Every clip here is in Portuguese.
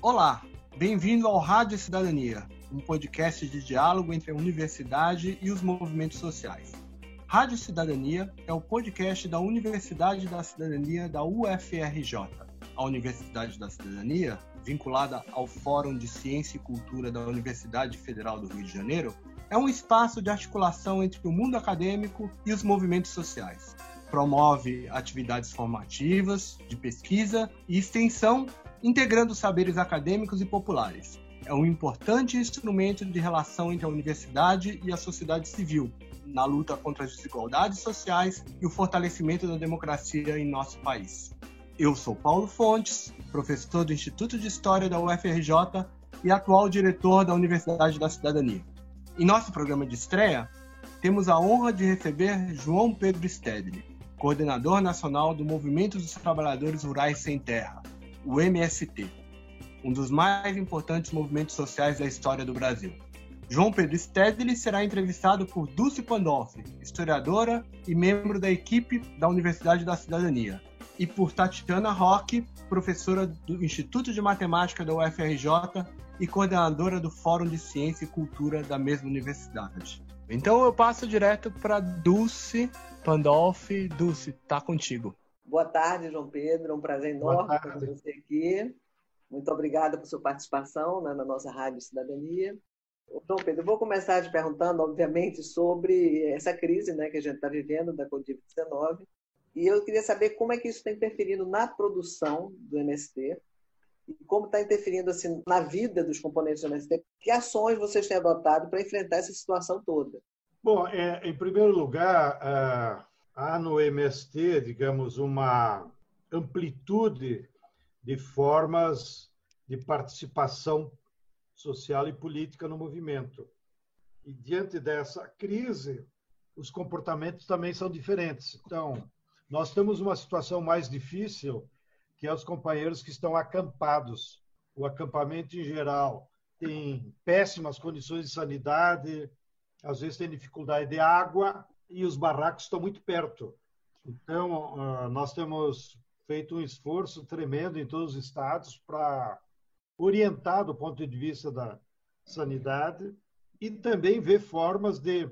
Olá, bem-vindo ao Rádio Cidadania, um podcast de diálogo entre a universidade e os movimentos sociais. Rádio Cidadania é o podcast da Universidade da Cidadania da UFRJ. A Universidade da Cidadania, vinculada ao Fórum de Ciência e Cultura da Universidade Federal do Rio de Janeiro, é um espaço de articulação entre o mundo acadêmico e os movimentos sociais. Promove atividades formativas, de pesquisa e extensão, integrando saberes acadêmicos e populares. É um importante instrumento de relação entre a universidade e a sociedade civil, na luta contra as desigualdades sociais e o fortalecimento da democracia em nosso país. Eu sou Paulo Fontes, professor do Instituto de História da UFRJ e atual diretor da Universidade da Cidadania. Em nosso programa de estreia, temos a honra de receber João Pedro Stedley, coordenador nacional do Movimento dos Trabalhadores Rurais Sem Terra, o MST, um dos mais importantes movimentos sociais da história do Brasil. João Pedro Stedley será entrevistado por Dulce Pandolfi, historiadora e membro da equipe da Universidade da Cidadania, e por Tatiana Roque, professora do Instituto de Matemática da UFRJ e coordenadora do Fórum de Ciência e Cultura da mesma universidade. Então eu passo direto para Dulce Pandolfi. Dulce, tá contigo. Boa tarde, João Pedro. É um prazer enorme ter você aqui. Muito obrigada por sua participação na nossa Rádio Cidadania. João Pedro, eu vou começar te perguntando, obviamente, sobre essa crise, que a gente está vivendo da Covid-19. E eu queria saber como é que isso está interferindo na produção do MST e como está interferindo assim, na vida dos componentes do MST. Que ações vocês têm adotado para enfrentar essa situação toda? Bom, em primeiro lugar, há no MST, digamos, uma amplitude de formas de participação social e política no movimento. E diante dessa crise, os comportamentos também são diferentes. Então, nós temos uma situação mais difícil, que é os companheiros que estão acampados. O acampamento, em geral, tem péssimas condições de sanidade, às vezes tem dificuldade de água, e os barracos estão muito perto. Então, nós temos feito um esforço tremendo em todos os estados para orientar do ponto de vista da sanidade e também ver formas de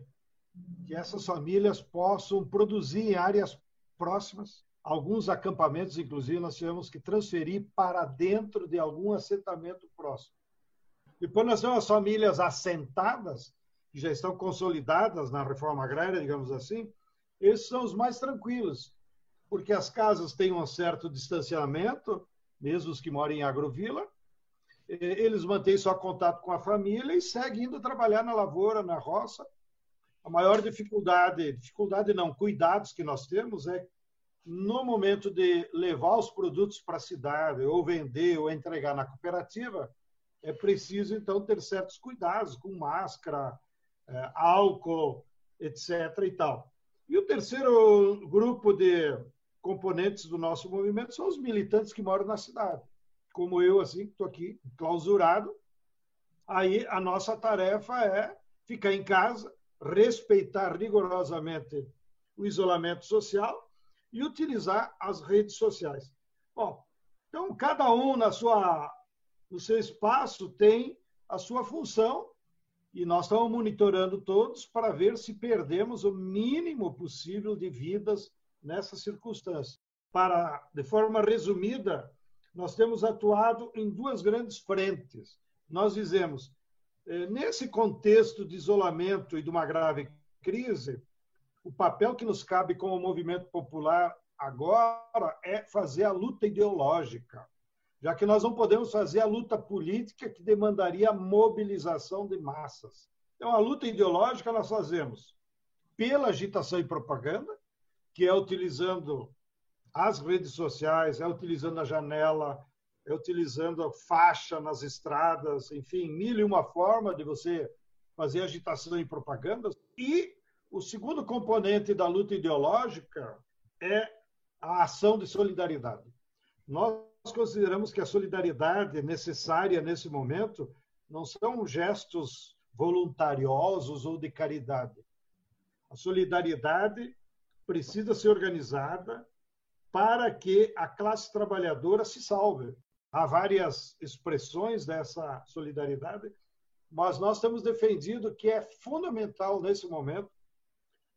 que essas famílias possam produzir em áreas próximas. Alguns acampamentos, inclusive, nós tivemos que transferir para dentro de algum assentamento próximo. Depois nós temos as famílias assentadas, que já estão consolidadas na reforma agrária, digamos assim. Esses são os mais tranquilos, porque as casas têm um certo distanciamento, mesmo os que moram em agrovila, eles mantêm só contato com a família e seguem indo trabalhar na lavoura, na roça. A maior dificuldade não, cuidados que nós temos é no momento de levar os produtos para a cidade, ou vender, ou entregar na cooperativa, é preciso, então, ter certos cuidados, com máscara, álcool, etc. e tal. E o terceiro grupo de componentes do nosso movimento são os militantes que moram na cidade. Como eu, assim, que estou aqui clausurado, aí a nossa tarefa é ficar em casa, respeitar rigorosamente o isolamento social e utilizar as redes sociais. Bom, então, cada um no seu espaço tem a sua função e nós estamos monitorando todos para ver se perdemos o mínimo possível de vidas nessas circunstâncias. De forma resumida, nós temos atuado em duas grandes frentes. Nós dizemos, nesse contexto de isolamento e de uma grave crise, o papel que nos cabe como movimento popular agora é fazer a luta ideológica, já que nós não podemos fazer a luta política que demandaria a mobilização de massas. Então, a luta ideológica nós fazemos pela agitação e propaganda, que é utilizando as redes sociais, é utilizando a janela, é utilizando a faixa nas estradas, enfim, mil e uma forma de você fazer agitação e propaganda. E o segundo componente da luta ideológica é a ação de solidariedade. Nós consideramos que a solidariedade necessária nesse momento não são gestos voluntariosos ou de caridade. A solidariedade precisa ser organizada para que a classe trabalhadora se salve. há várias expressões dessa solidariedade, mas nós temos defendido que é fundamental, nesse momento,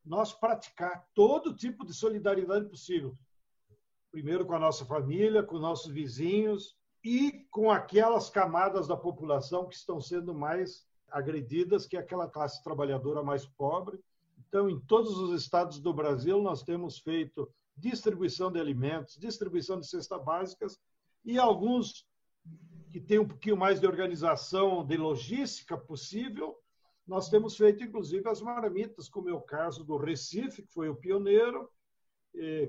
nós praticar todo tipo de solidariedade possível. Primeiro com a nossa família, com nossos vizinhos e com aquelas camadas da população que estão sendo mais agredidas, que é aquela classe trabalhadora mais pobre. Então, em todos os estados do Brasil, nós temos feito distribuição de alimentos, distribuição de cestas básicas, e alguns que têm um pouquinho mais de organização, de logística possível, nós temos feito, inclusive, as marmitas, como é o caso do Recife, que foi o pioneiro,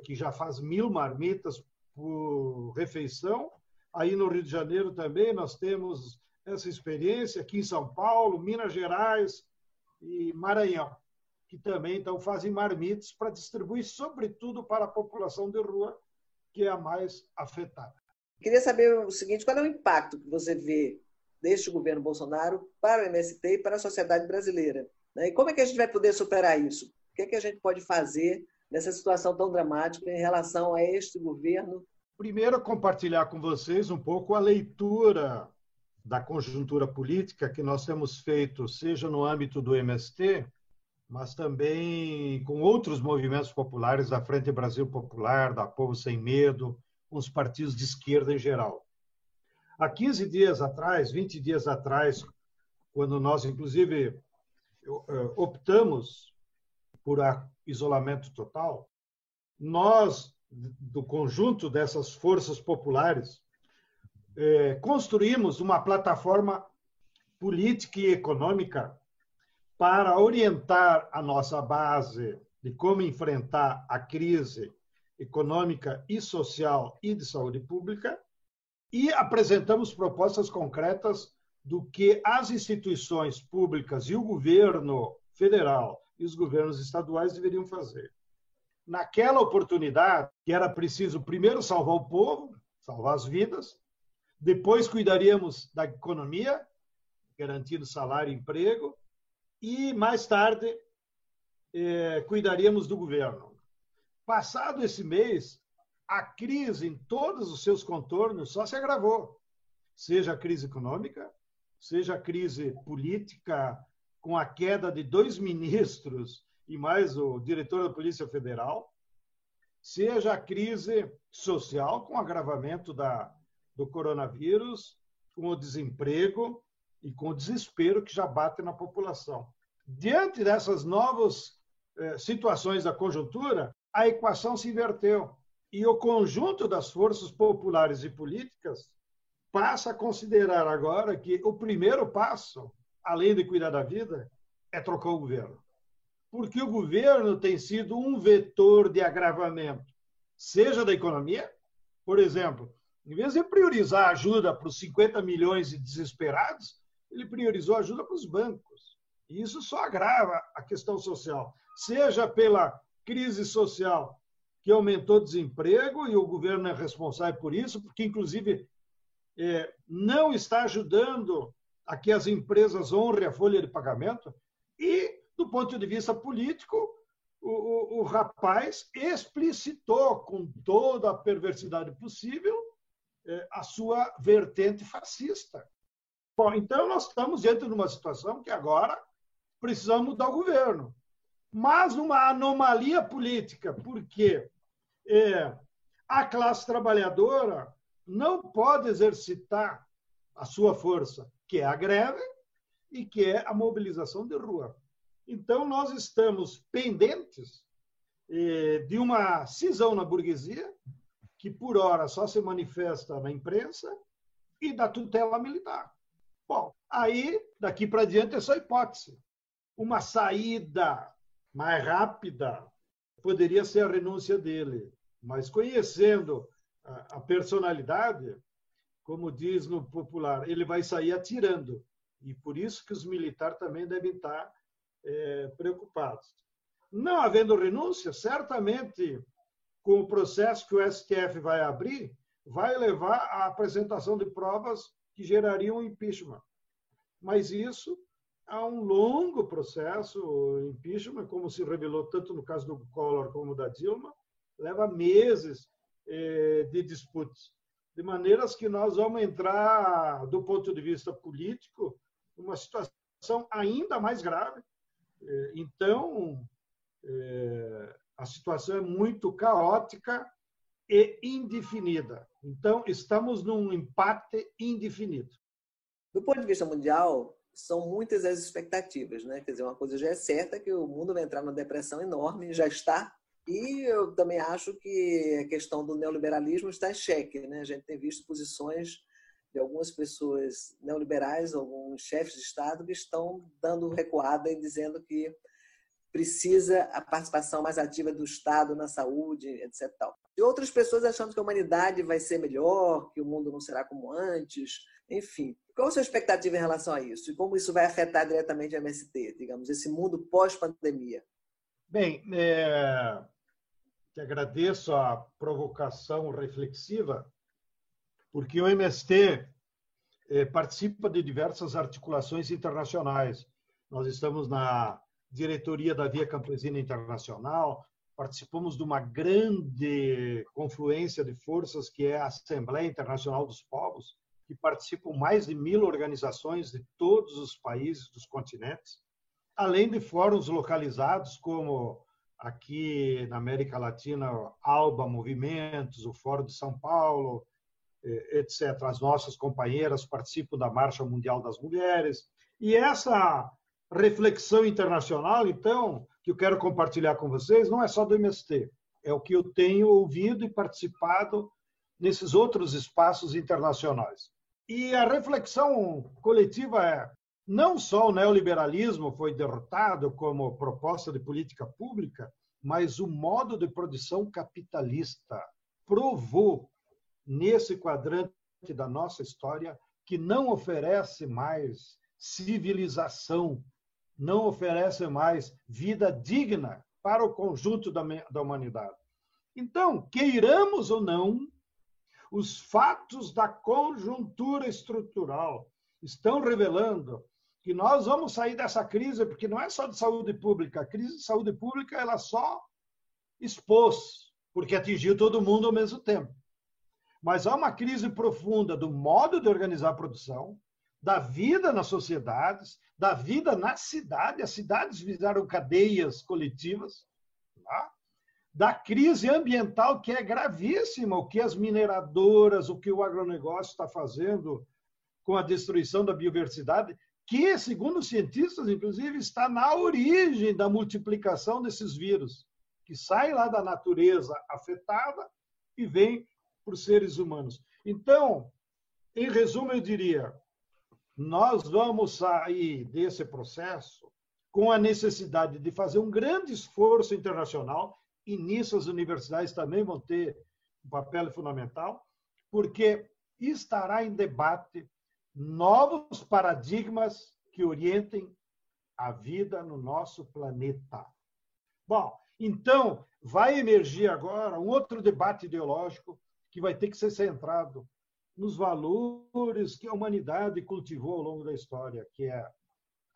que já faz 1.000 marmitas por refeição. Aí no Rio de Janeiro também nós temos essa experiência, aqui em São Paulo, Minas Gerais e Maranhão, que também então fazem marmitas para distribuir, sobretudo para a população de rua, que é a mais afetada. Queria saber o seguinte, qual é o impacto que você vê deste governo Bolsonaro para o MST e para a sociedade brasileira, né? E como é que a gente vai poder superar isso? O que é que a gente pode fazer nessa situação tão dramática em relação a este governo? Primeiro, compartilhar com vocês um pouco a leitura da conjuntura política que nós temos feito, seja no âmbito do MST, mas também com outros movimentos populares, da Frente Brasil Popular, da Povo Sem Medo, com os partidos de esquerda em geral. Há 15 dias atrás, 20 dias atrás, quando nós, inclusive, optamos por isolamento total, nós, do conjunto dessas forças populares, construímos uma plataforma política e econômica para orientar a nossa base de como enfrentar a crise econômica e social e de saúde pública, e apresentamos propostas concretas do que as instituições públicas e o governo federal e os governos estaduais deveriam fazer. Naquela oportunidade, que era preciso primeiro salvar o povo, salvar as vidas, depois cuidaríamos da economia, garantindo salário e emprego, e mais tarde cuidaríamos do governo. Passado esse mês, a crise em todos os seus contornos só se agravou, seja a crise econômica, seja a crise política, com a queda de 2 ministros e mais o diretor da Polícia Federal, seja a crise social, com o agravamento do coronavírus, com o desemprego e com o desespero que já bate na população. Diante dessas novas situações da conjuntura, a equação se inverteu e o conjunto das forças populares e políticas passa a considerar agora que o primeiro passo, além de cuidar da vida, é trocar o governo. Porque o governo tem sido um vetor de agravamento, seja da economia, por exemplo, em vez de priorizar ajuda para os 50 milhões de desesperados, ele priorizou ajuda para os bancos. E isso só agrava a questão social, seja pela crise social, que aumentou o desemprego, e o governo é responsável por isso, porque, inclusive, não está ajudando a que as empresas honrem a folha de pagamento, e, do ponto de vista político, o rapaz explicitou, com toda a perversidade possível, a sua vertente fascista. Bom, então nós estamos diante de uma situação que agora precisamos mudar o governo, mas numa anomalia política, porque a classe trabalhadora não pode exercitar a sua força, que é a greve e que é a mobilização de rua. Então, nós estamos pendentes de uma cisão na burguesia, que por hora só se manifesta na imprensa, e da tutela militar. Bom, aí, daqui para diante, é só hipótese. Uma saída mais rápida poderia ser a renúncia dele, mas conhecendo a personalidade, como diz no popular, ele vai sair atirando. E por isso que os militares também devem estar preocupados. Não havendo renúncia, certamente, com o processo que o STF vai abrir, vai levar à apresentação de provas que gerariam impeachment. Mas isso é um longo processo. O impeachment, como se revelou tanto no caso do Collor como da Dilma, leva meses de disputas. de maneiras que nós vamos entrar, do ponto de vista político, numa situação ainda mais grave. Então, a situação é muito caótica e indefinida. Então, estamos num empate indefinido. Do ponto de vista mundial, são muitas as expectativas, né? Quer dizer, uma coisa já é certa, que o mundo vai entrar numa depressão enorme, já está. E eu também acho que a questão do neoliberalismo está em xeque, né? A gente tem visto posições de algumas pessoas neoliberais, alguns chefes de Estado, que estão dando recuada e dizendo que precisa a participação mais ativa do Estado na saúde, etc. E outras pessoas achando que a humanidade vai ser melhor, que o mundo não será como antes, enfim. Qual a sua expectativa em relação a isso? E como isso vai afetar diretamente a MST, digamos, esse mundo pós-pandemia? Bem, te agradeço a provocação reflexiva, porque o MST participa de diversas articulações internacionais. Nós estamos na diretoria da Via Campesina Internacional, participamos de uma grande confluência de forças que é a Assembleia Internacional dos Povos, que participam mais de 1.000 organizações de todos os países dos continentes, além de fóruns localizados como aqui na América Latina, ALBA Movimentos, o Fórum de São Paulo, etc. As nossas companheiras participam da Marcha Mundial das Mulheres. E essa reflexão internacional, então, que eu quero compartilhar com vocês, não é só do MST, é o que eu tenho ouvido e participado nesses outros espaços internacionais. E a reflexão coletiva é: não só o neoliberalismo foi derrotado como proposta de política pública, mas o modo de produção capitalista provou, nesse quadrante da nossa história, que não oferece mais civilização, não oferece mais vida digna para o conjunto da humanidade. Então, queiramos ou não, os fatos da conjuntura estrutural estão revelando que nós vamos sair dessa crise, porque não é só de saúde pública. A crise de saúde pública ela só expôs, porque atingiu todo mundo ao mesmo tempo. Mas há uma crise profunda do modo de organizar a produção, da vida nas sociedades, da vida na cidade. As cidades viraram cadeias coletivas, tá? Da crise ambiental, que é gravíssima, o que as mineradoras, o que o agronegócio está fazendo com a destruição da biodiversidade, que, segundo os cientistas, inclusive, está na origem da multiplicação desses vírus, que saem lá da natureza afetada e vêm para os seres humanos. Então, em resumo, eu diria, nós vamos sair desse processo com a necessidade de fazer um grande esforço internacional, e nisso as universidades também vão ter um papel fundamental, porque estará em debate novos paradigmas que orientem a vida no nosso planeta. Bom, então, vai emergir agora um outro debate ideológico que vai ter que ser centrado nos valores que a humanidade cultivou ao longo da história, que é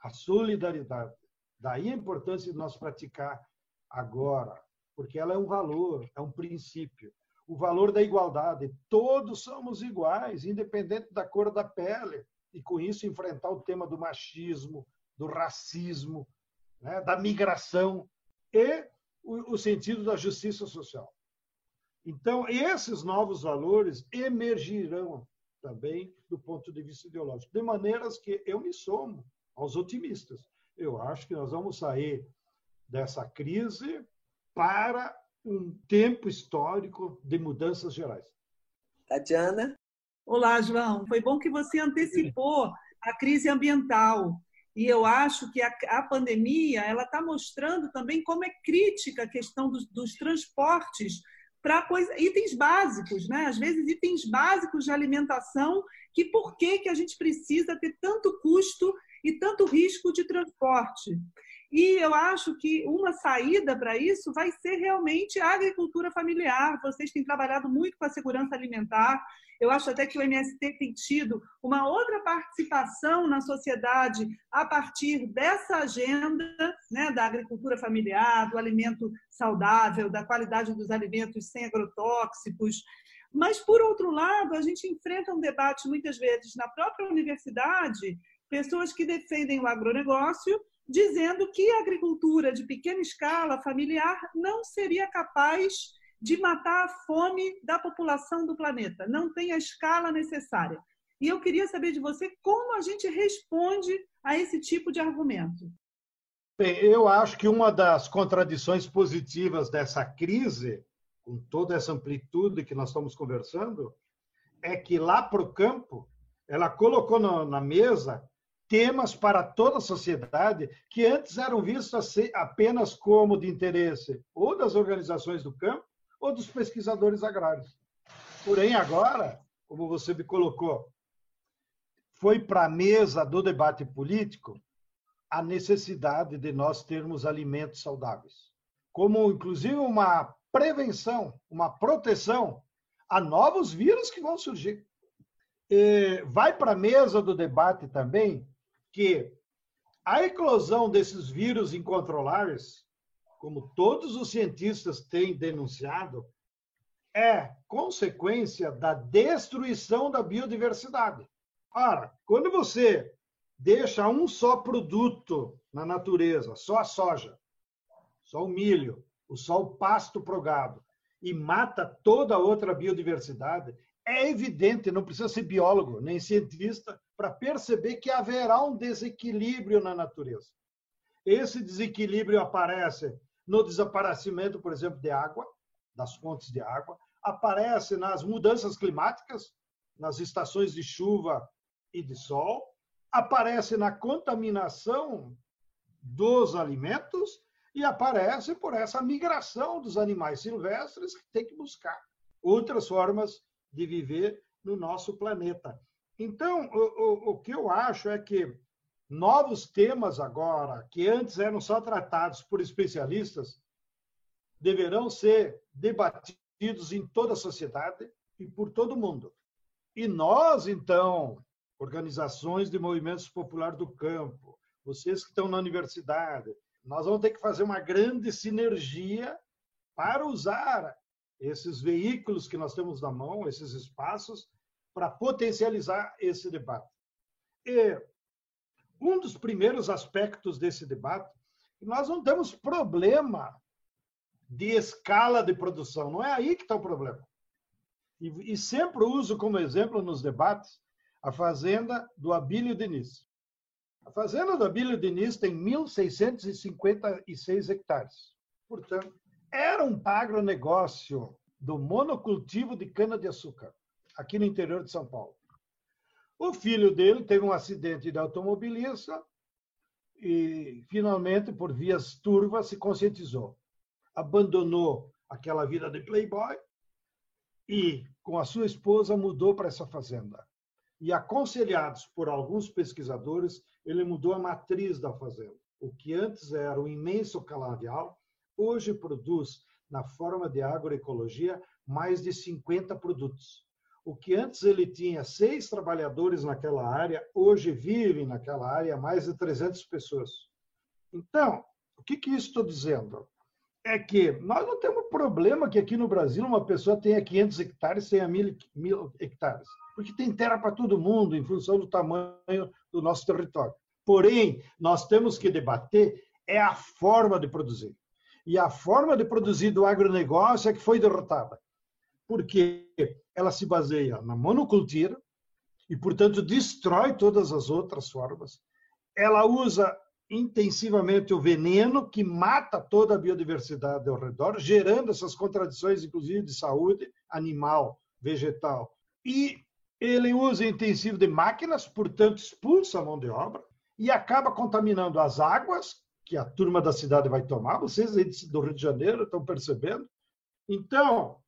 a solidariedade. Daí a importância de nós praticar agora, porque ela é um valor, é um princípio. O valor da igualdade. Todos somos iguais, independente da cor da pele. E, com isso, enfrentar o tema do machismo, do racismo, né, da migração e o sentido da justiça social. Então, esses novos valores emergirão também do ponto de vista ideológico, de maneiras que eu me somo aos otimistas. Eu acho que nós vamos sair dessa crise para um tempo histórico de mudanças gerais. Tatiana? Olá, João. Foi bom que você antecipou a crise ambiental. E eu acho que a pandemia ela está mostrando também como é crítica a questão dos transportes para itens básicos, né? Às vezes itens básicos de alimentação, que por que a gente precisa ter tanto custo e tanto risco de transporte? E eu acho que uma saída para isso vai ser realmente a agricultura familiar. Vocês têm trabalhado muito com a segurança alimentar. Eu acho até que o MST tem tido uma outra participação na sociedade a partir dessa agenda, né, da agricultura familiar, do alimento saudável, da qualidade dos alimentos sem agrotóxicos. Mas, por outro lado, a gente enfrenta um debate, muitas vezes, na própria universidade, pessoas que defendem o agronegócio, dizendo que a agricultura de pequena escala, familiar, não seria capaz de matar a fome da população do planeta, não tem a escala necessária. E eu queria saber de você como a gente responde a esse tipo de argumento. Bem, eu acho que uma das contradições positivas dessa crise, com toda essa amplitude que nós estamos conversando, é que lá para o campo, ela colocou na mesa temas para toda a sociedade que antes eram vistos apenas como de interesse ou das organizações do campo ou dos pesquisadores agrários. Porém, agora, como você me colocou, foi para a mesa do debate político a necessidade de nós termos alimentos saudáveis, como inclusive uma prevenção, uma proteção a novos vírus que vão surgir. E vai para a mesa do debate também que a eclosão desses vírus incontroláveis, como todos os cientistas têm denunciado, é consequência da destruição da biodiversidade. Ora, quando você deixa um só produto na natureza, só a soja, só o milho, só o pasto pro gado, e mata toda a outra biodiversidade, é evidente, não precisa ser biólogo nem cientista para perceber que haverá um desequilíbrio na natureza. Esse desequilíbrio aparece no desaparecimento, por exemplo, de água, das fontes de água, aparece nas mudanças climáticas, nas estações de chuva e de sol, aparece na contaminação dos alimentos e aparece por essa migração dos animais silvestres que tem que buscar outras formas de viver no nosso planeta. Então, o que eu acho é que novos temas agora, que antes eram só tratados por especialistas, deverão ser debatidos em toda a sociedade e por todo mundo. E nós, então, organizações de movimentos populares do campo, vocês que estão na universidade, nós vamos ter que fazer uma grande sinergia para usar esses veículos que nós temos na mão, esses espaços, para potencializar esse debate. E um dos primeiros aspectos desse debate, nós não temos problema de escala de produção, não é aí que está o problema. E sempre uso como exemplo nos debates a fazenda do Abílio Diniz. A fazenda do Abílio Diniz tem 1.656 hectares. Portanto, era um agronegócio do monocultivo de cana-de-açúcar, aqui no interior de São Paulo. O filho dele teve um acidente de automobilista e, finalmente, por vias turvas, se conscientizou. Abandonou aquela vida de playboy e, com a sua esposa, mudou para essa fazenda. E, aconselhados por alguns pesquisadores, ele mudou a matriz da fazenda. O que antes era um imenso canavial, hoje produz, na forma de agroecologia, mais de 50 produtos. O que antes ele tinha 6 trabalhadores naquela área, hoje vivem naquela área mais de 300 pessoas. Então, o que isso estou dizendo? É que nós não temos problema que aqui no Brasil uma pessoa tenha 500 hectares, tenha 1.000 hectares, porque tem terra para todo mundo em função do tamanho do nosso território. Porém, nós temos que debater é a forma de produzir. E a forma de produzir do agronegócio é que foi derrotada, porque ela se baseia na monocultura e, portanto, destrói todas as outras formas. Ela usa intensivamente o veneno que mata toda a biodiversidade ao redor, gerando essas contradições, inclusive, de saúde animal, vegetal. E ele usa intensivo de máquinas, portanto, expulsa a mão de obra e acaba contaminando as águas, que a turma da cidade vai tomar. Vocês aí do Rio de Janeiro estão percebendo. Então,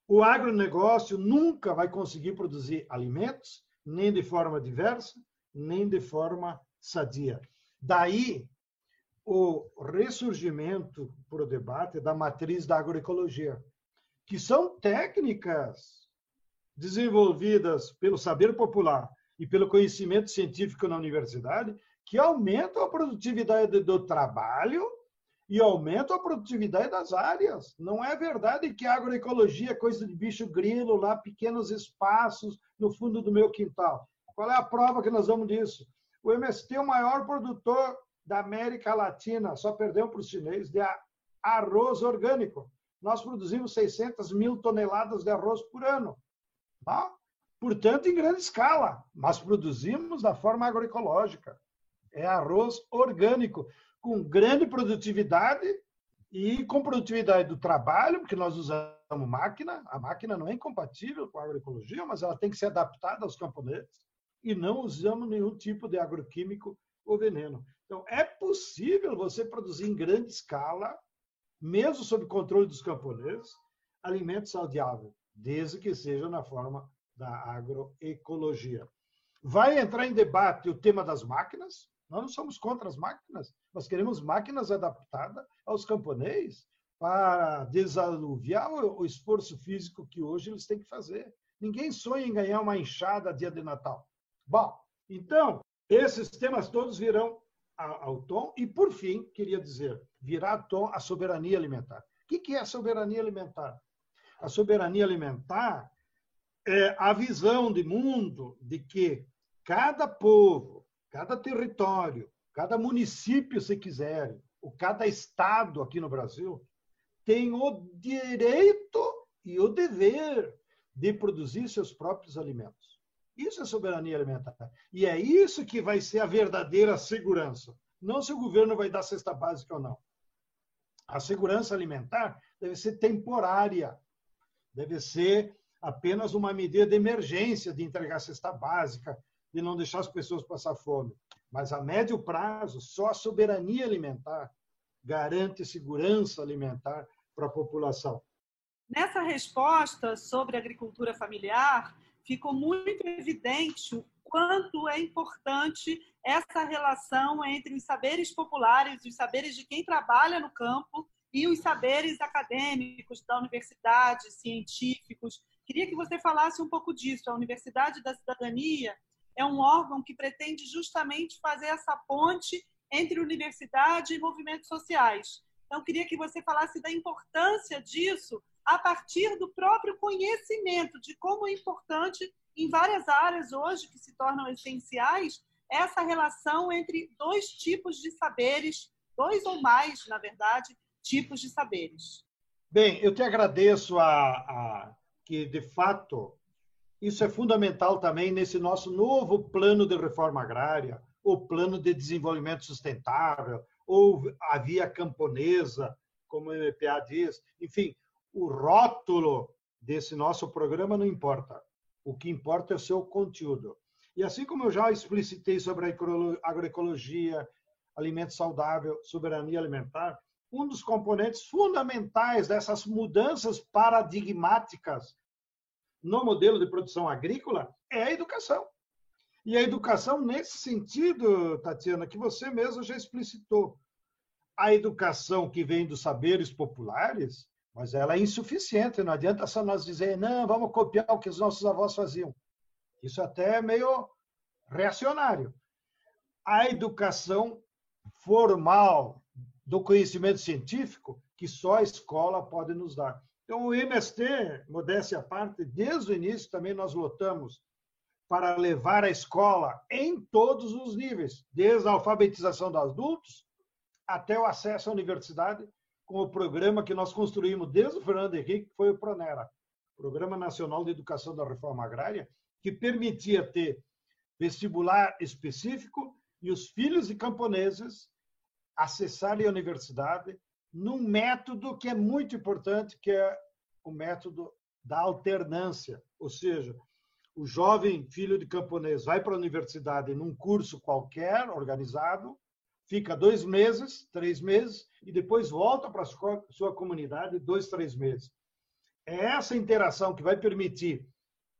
o agronegócio nunca vai conseguir produzir alimentos, nem de forma diversa, nem de forma sadia. Daí, o ressurgimento para o debate da matriz da agroecologia, que são técnicas desenvolvidas pelo saber popular e pelo conhecimento científico na universidade, que aumentam a produtividade do trabalho e aumentam a produtividade das áreas. Não é verdade que a agroecologia é coisa de bicho grilo, lá pequenos espaços no fundo do meu quintal. Qual é a prova que nós damos disso? O MST é o maior produtor da América Latina, só perdeu para os chineses, de arroz orgânico. Nós produzimos 600 mil toneladas de arroz por ano. Tá? Portanto, em grande escala, mas produzimos da forma agroecológica. É arroz orgânico, com grande produtividade e com produtividade do trabalho, porque nós usamos máquina. A máquina não é incompatível com a agroecologia, mas ela tem que ser adaptada aos camponeses. E não usamos nenhum tipo de agroquímico ou veneno. Então, é possível você produzir em grande escala, mesmo sob controle dos camponeses, alimento saudável, desde que seja na forma da agroecologia. Vai entrar em debate o tema das máquinas. Nós não somos contra as máquinas. Nós queremos máquinas adaptadas aos camponeses para desanuviar o esforço físico que hoje eles têm que fazer. Ninguém sonha em ganhar uma enxada dia de Natal. Bom, então, esses temas todos virão ao tom. E, por fim, queria dizer, virá ao tom a soberania alimentar. O que é a soberania alimentar? A soberania alimentar é a visão de mundo de que cada povo, cada território, cada município, se quiserem, ou cada estado aqui no Brasil, tem o direito e o dever de produzir seus próprios alimentos. Isso é soberania alimentar. E é isso que vai ser a verdadeira segurança. Não se o governo vai dar cesta básica ou não. A segurança alimentar deve ser temporária. Deve ser apenas uma medida de emergência de entregar cesta básica, de não deixar as pessoas passar fome. Mas a médio prazo, só a soberania alimentar garante segurança alimentar para a população. Nessa resposta sobre a agricultura familiar, ficou muito evidente o quanto é importante essa relação entre os saberes populares, os saberes de quem trabalha no campo e os saberes acadêmicos da universidade, científicos. Queria que você falasse um pouco disso. A Universidade da Cidadania é um órgão que pretende justamente fazer essa ponte entre universidade e movimentos sociais. Então, queria que você falasse da importância disso a partir do próprio conhecimento de como é importante, em várias áreas hoje que se tornam essenciais, essa relação entre dois tipos de saberes, dois ou mais, na verdade, tipos de saberes. Bem, eu te agradeço que, de fato, isso é fundamental também nesse nosso novo plano de reforma agrária, ou plano de desenvolvimento sustentável, ou a via camponesa, como o MPA diz. Enfim, o rótulo desse nosso programa não importa. O que importa é o seu conteúdo. E assim como eu já explicitei sobre a agroecologia, alimento saudável, soberania alimentar, um dos componentes fundamentais dessas mudanças paradigmáticas no modelo de produção agrícola é a educação. E a educação nesse sentido, Tatiana, que você mesma já explicitou. A educação que vem dos saberes populares, mas ela é insuficiente. Não adianta só nós dizer, não, vamos copiar o que os nossos avós faziam. Isso até é meio reacionário. A educação formal do conhecimento científico que só a escola pode nos dar. Então, o MST, modéstia à parte, desde o início também nós lutamos para levar a escola em todos os níveis, desde a alfabetização dos adultos até o acesso à universidade, com o programa que nós construímos desde o Fernando Henrique, que foi o PRONERA, Programa Nacional de Educação da Reforma Agrária, que permitia ter vestibular específico e os filhos de camponeses acessarem a universidade num método que é muito importante, que é o método da alternância. Ou seja, o jovem filho de camponês vai para a universidade num curso qualquer, organizado, fica 2 meses, 3 meses, e depois volta para a sua comunidade 2, 3 meses. É essa interação que vai permitir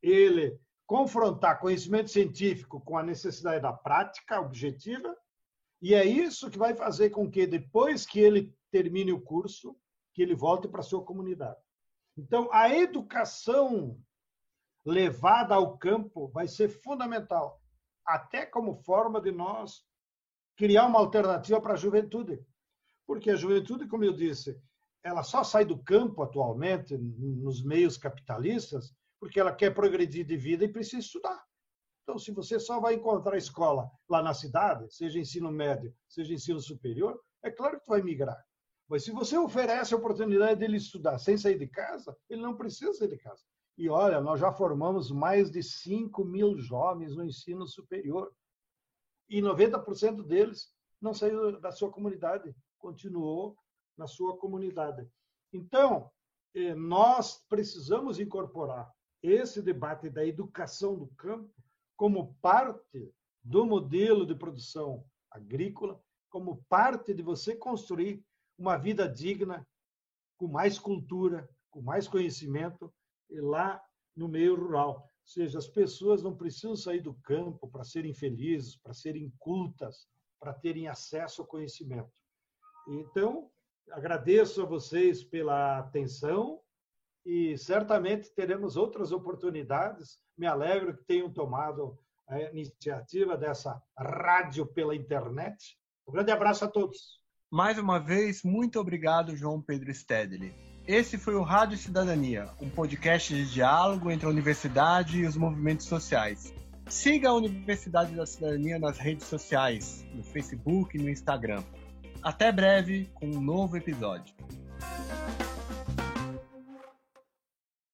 ele confrontar conhecimento científico com a necessidade da prática objetiva, e é isso que vai fazer com que, depois que ele termine o curso, que ele volte para a sua comunidade. Então, a educação levada ao campo vai ser fundamental, até como forma de nós criar uma alternativa para a juventude. Porque a juventude, como eu disse, ela só sai do campo atualmente, nos meios capitalistas, porque ela quer progredir de vida e precisa estudar. Então, se você só vai encontrar escola lá na cidade, seja ensino médio, seja ensino superior, é claro que tu vai migrar. Mas se você oferece a oportunidade dele estudar sem sair de casa, ele não precisa sair de casa. E olha, nós já formamos mais de 5.000 jovens no ensino superior. E 90% deles não saiu da sua comunidade, continuou na sua comunidade. Então, nós precisamos incorporar esse debate da educação do campo como parte do modelo de produção agrícola, como parte de você construir uma vida digna, com mais cultura, com mais conhecimento, lá no meio rural. Ou seja, as pessoas não precisam sair do campo para serem felizes, para serem cultas, para terem acesso ao conhecimento. Então, agradeço a vocês pela atenção e certamente teremos outras oportunidades. Me alegro que tenham tomado a iniciativa dessa rádio pela internet. Um grande abraço a todos. Mais uma vez, muito obrigado, João Pedro Stedley. Esse foi o Rádio Cidadania, um podcast de diálogo entre a universidade e os movimentos sociais. Siga a Universidade da Cidadania nas redes sociais, no Facebook e no Instagram. Até breve com um novo episódio.